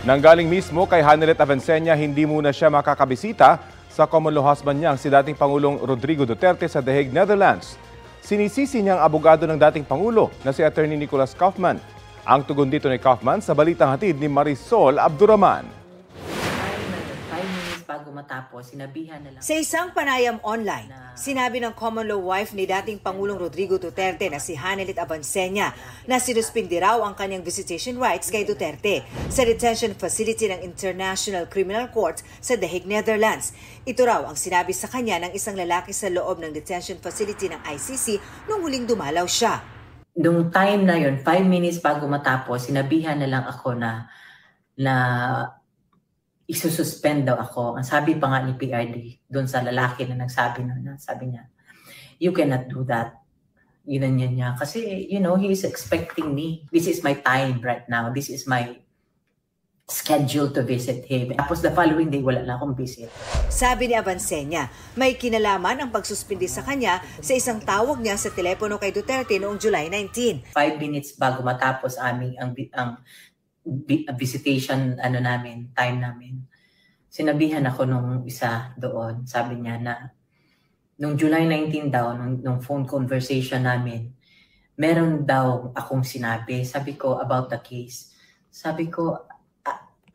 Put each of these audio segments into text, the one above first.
Nanggaling mismo kay Hanelet Avincenia, hindi muna siya makakabisita sa common law husband niyang si dating Pangulong Rodrigo Duterte sa The Hague, Netherlands. Sinisisi niyang abogado ng dating Pangulo na si Attorney Nicholas Kaufman. Ang tugon dito ni Kaufman sa balitang hatid ni Marisol Abduraman. Bago matapos, sinabihan na lang. Sa isang panayam online, sinabi ng common law wife ni dating Pangulong Rodrigo Duterte na si Hanelet Avincenia na sinuspindi raw ang kanyang visitation rights kay Duterte sa detention facility ng International Criminal Court sa The Hague, Netherlands. Ito raw ang sinabi sa kanya ng isang lalaki sa loob ng detention facility ng ICC nung huling dumalaw siya. Nung time na yun, 5 minutes bago matapos, sinabihan na lang ako na isususpend daw ako. Ang sabi pa nga ni PRD doon sa lalaki na nagsabi na, sabi niya, you cannot do that. Yun niya. Kasi, he is expecting me. This is my time right now. This is my schedule to visit him. Tapos the following day, wala na akong visit. Sabi ni Avincenia, may kinalaman ang pagsuspindi sa kanya sa isang tawag niya sa telepono kay Duterte noong July 19. 5 minutes bago matapos ang visitation time namin. Sinabihan ako nung isa doon, sabi niya na nung July 19 daw, nung phone conversation namin, meron daw akong sinabi. Sabi ko about the case. Sabi ko,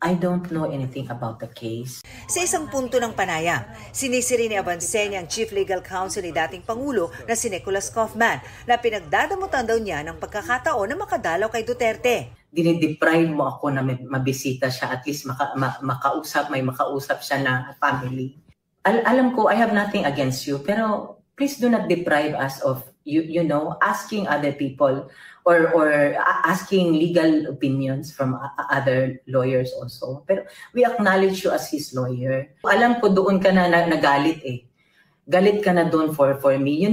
I don't know anything about the case. Sa isang punto ng panayam, sinisiri ni Avincenia ang Chief Legal Counsel ni dating Pangulo na si Nicholas Kaufman na pinagdadamutan daw niya ng pagkakataon na makadalaw kay Duterte. Dinideprive mo ako na mabisita siya, at least may makausap siya na family. Alam ko, I have nothing against you, pero please do not deprive us of, asking other people or asking legal opinions from other lawyers also. Pero we acknowledge you as his lawyer. Alam ko doon ka na nagalit eh. Galit ka na doon for me.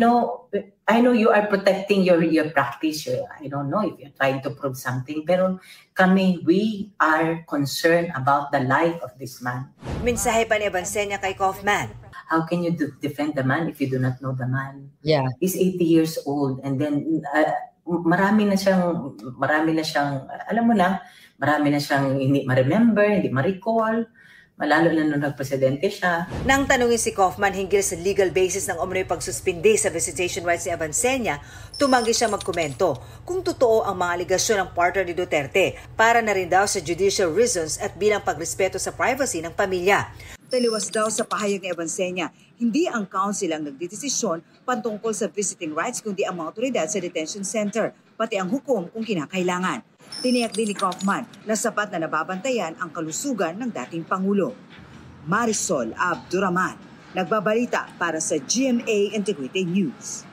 I know you are protecting your practice. I don't know if you're trying to prove something. Pero kami, we are concerned about the life of this man. Mensahe pa ni Avincenia kay Kaufman. How can you defend the man if you do not know the man? Yeah. He's 80 years old and then marami na siyang, alam mo na, marami na siyang hindi ma-remember, hindi ma-recall. Malalo na nung nagpresidente siya. Nang tanungin si Kaufman hinggil sa legal basis ng umano'y pagsuspindi sa visitation rights ni Avincenia, tumanggi siya magkomento kung totoo ang mga aligasyon ng partner ni Duterte para na rin daw sa judicial reasons at bilang pagrespeto sa privacy ng pamilya. Taliwas daw sa pahayag ni Avincenia, hindi ang council ang nagdedesisyon patungkol sa visiting rights kundi ang mga otoridad sa detention center, pati ang hukom kung kinakailangan. Tiniyak din ni Kaufman na sapat na nababantayan ang kalusugan ng dating Pangulo. Marisol Abduraman, nagbabalita para sa GMA Integrated News.